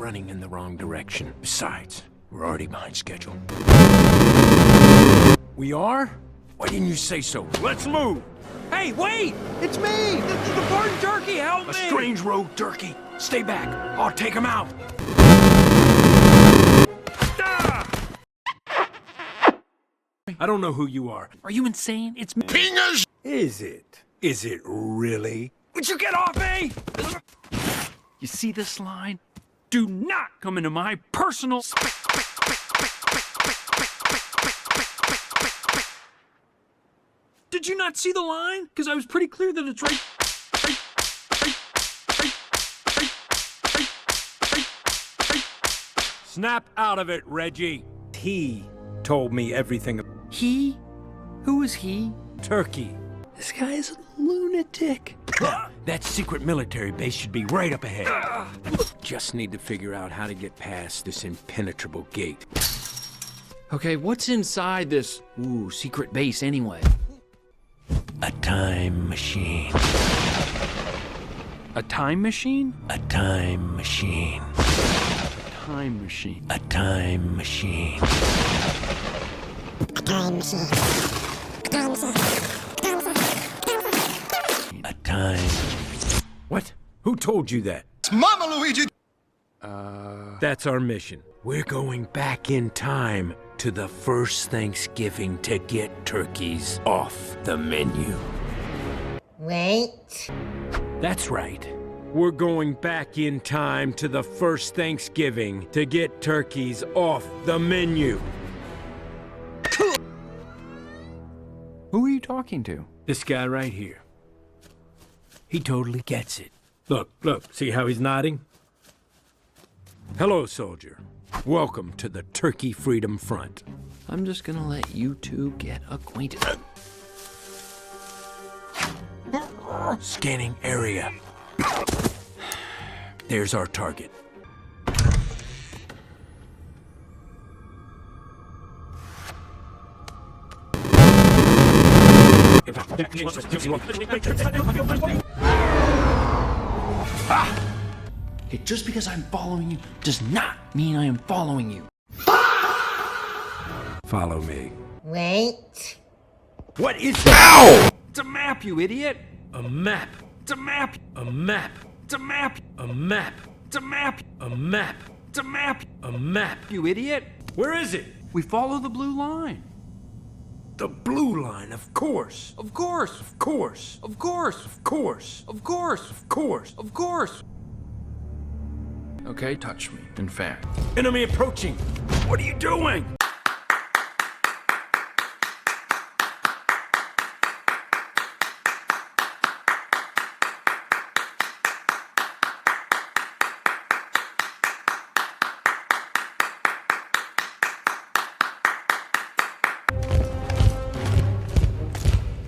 running in the wrong direction. Besides, we're already behind schedule. We are? Why didn't you say so? Let's move! Hey, wait! It's me! The Barton Turkey, help me! A strange rogue turkey. Stay back. I'll take him out. Ah! I don't know who you are. Are you insane? It's me. Pingers! Is it? Is it really? Would you get off me? You see this line? Do not come into my personal space. Did you not see the line? Because I was pretty clear that it's right. Snap out of it, Reggie. He told me everything. He? Who is he? Turkey. This guy is a lunatic. That secret military base should be right up ahead. Just need to figure out how to get past this impenetrable gate. Okay, what's inside this, secret base anyway? A time machine. A time machine? A time machine. Time machine. A time machine. A time. What? Who told you that? It's Mama Luigi! That's our mission. We're going back in time to the first Thanksgiving to get turkeys off the menu. Wait. That's right. We're going back in time to the first Thanksgiving to get turkeys off the menu. Who are you talking to? This guy right here. He totally gets it. Look, see how he's nodding? Hello, soldier. Welcome to the Turkey Freedom Front. I'm just gonna let you two get acquainted. Scanning area. There's our target. Okay, just because I'm following you does not mean I am following you. Follow me. Wait. What is that? It's a map, you idiot! A map. It's a map! A map. It's a map! A map. It's a map! A map. It's a map! A map. You idiot! Where is it? We follow the blue line. The blue line, of course. Of course! Of course. Of course! Of course. Of course! Of course. Of course! Okay, touch me. In fact. Enemy approaching. What are you doing?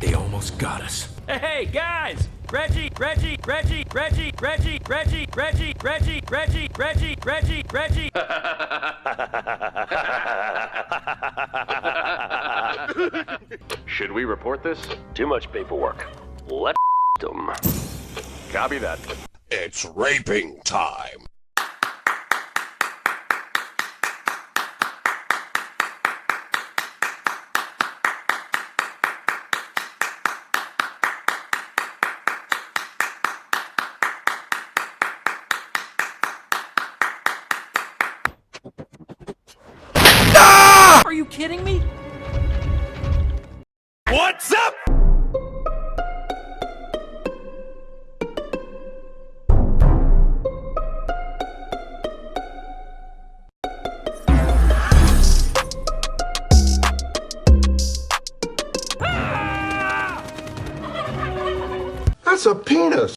They almost got us. Hey, guys! Reggie! Should we report this? Too much paperwork. Let them. Copy that. It's raping time. Are you kidding me? What's up? That's a penis.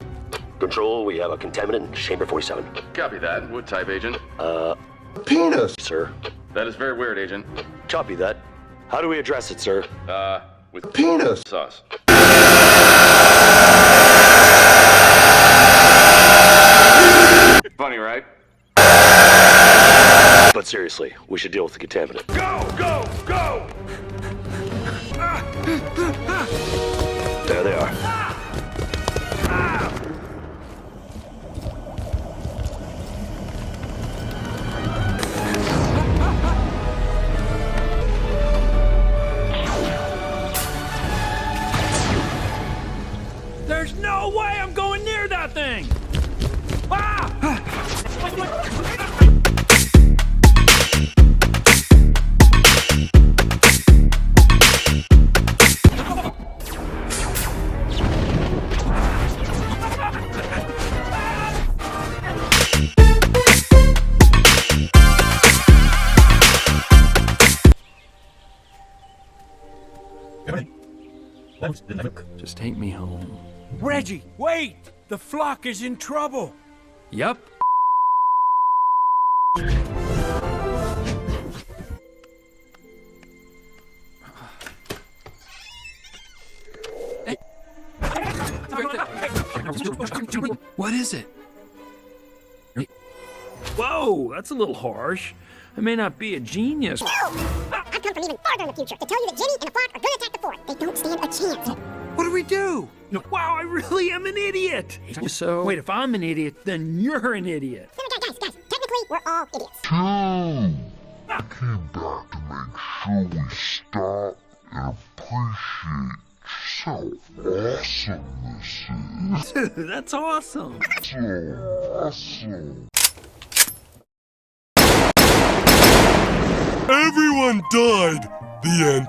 Control, we have a contaminant in chamber 47. Copy that. What type, Agent? A penis. Sir. That is very weird, Agent. Copy that. How do we address it, sir? With Penis. sauce. Funny, right? But seriously, we should deal with the contaminant. Go! There they are. Just take me home. Reggie, wait! The flock is in trouble. Yup. What is it? Whoa, that's a little harsh. I may not be a genius. I've come from even farther in the future to tell you that Jimmy and the flock are going to attack the fort. They don't stand a chance. What do we do? Wow, I really am an idiot. So, wait, if I'm an idiot, then you're an idiot. Guys, technically, we're all idiots. I came back to make sure we stop and appreciate just how awesome this is. Dude, that's awesome. So awesome. Everyone died. The end.